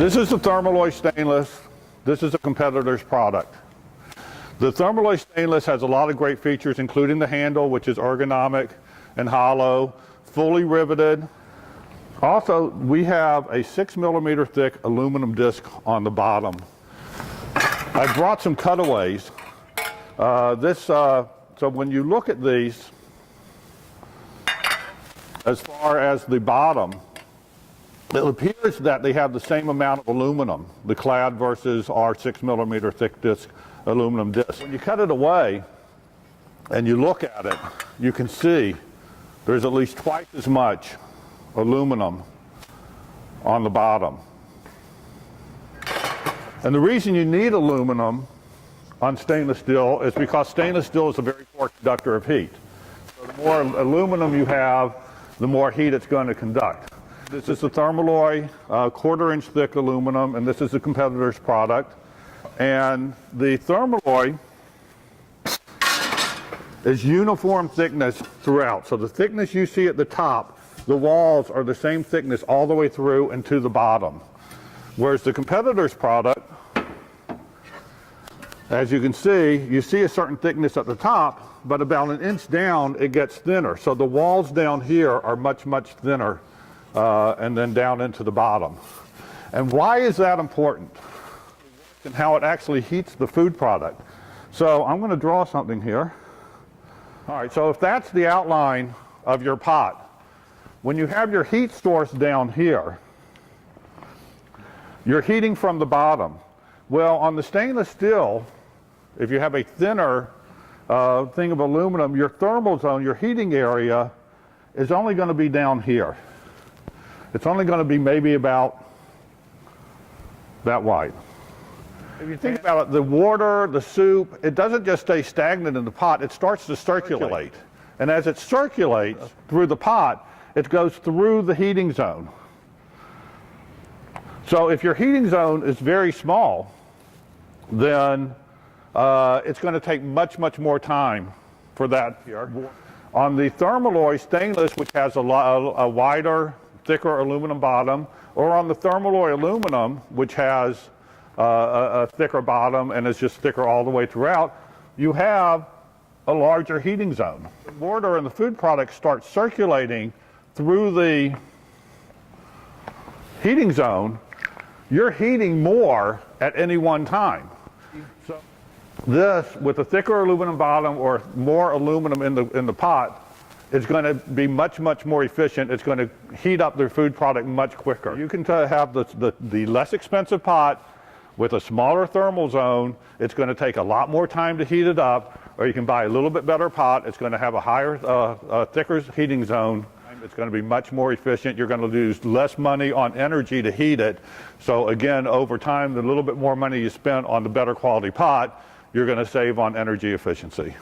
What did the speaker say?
This is the thermalloy stainless. This is a competitor's product. The thermalloy stainless has a lot of great features, including the handle, which is ergonomic and hollow, fully riveted. Also, we have a 6mm thick aluminum disc on the bottom. I brought some cutaways. So when you look at these, as far as the bottom, it appears that they have the same amount of aluminum, the clad versus our 6mm thick disc aluminum disc. When you cut it away and you look at it, you can see there's at least twice as much aluminum on the bottom. And the reason you need aluminum on stainless steel is because stainless steel is a very poor conductor of heat. So the more aluminum you have, the more heat it's going to conduct. This is the thermalloy 1/4 inch thick aluminum, and this is the competitor's product. And the thermalloy is uniform thickness throughout. So the thickness you see at the top, the walls are the same thickness all the way through and to the bottom. Whereas the competitor's product, as you can see, you see a certain thickness at the top, but about an inch down it gets thinner. So the walls down here are much, much thinner, and then down into the bottom. And why is that important? And how it actually heats the food product. So I'm going to draw something here. All right, so if that's the outline of your pot, when you have your heat source down here, you're heating from the bottom. Well, on the stainless steel, if you have a thinner thing of aluminum, your thermal zone, your heating area, is only going to be down here. It's only going to be maybe about that wide. If you think about it, the water, the soup, it doesn't just stay stagnant in the pot, it starts to circulate. And as it circulates through the pot, it goes through the heating zone. So if your heating zone is very small, then it's going to take much, much more time for that here. On the thermalloy stainless, which has a wider, thicker aluminum bottom, or on the thermalloy aluminum, which has a thicker bottom and is just thicker all the way throughout, you have a larger heating zone. The water and the food products start circulating through the heating zone. You're heating more at any one time. So this, with a thicker aluminum bottom or more aluminum in the pot, is going to be much, much more efficient. It's going to heat up the food product much quicker. You can have the less expensive pot with a smaller thermal zone. It's going to take a lot more time to heat it up, or you can buy a little bit better pot. It's going to have a higher, thicker heating zone. It's going to be much more efficient. You're going to lose less money on energy to heat it. So again, over time, the little bit more money you spend on the better quality pot, you're going to save on energy efficiency.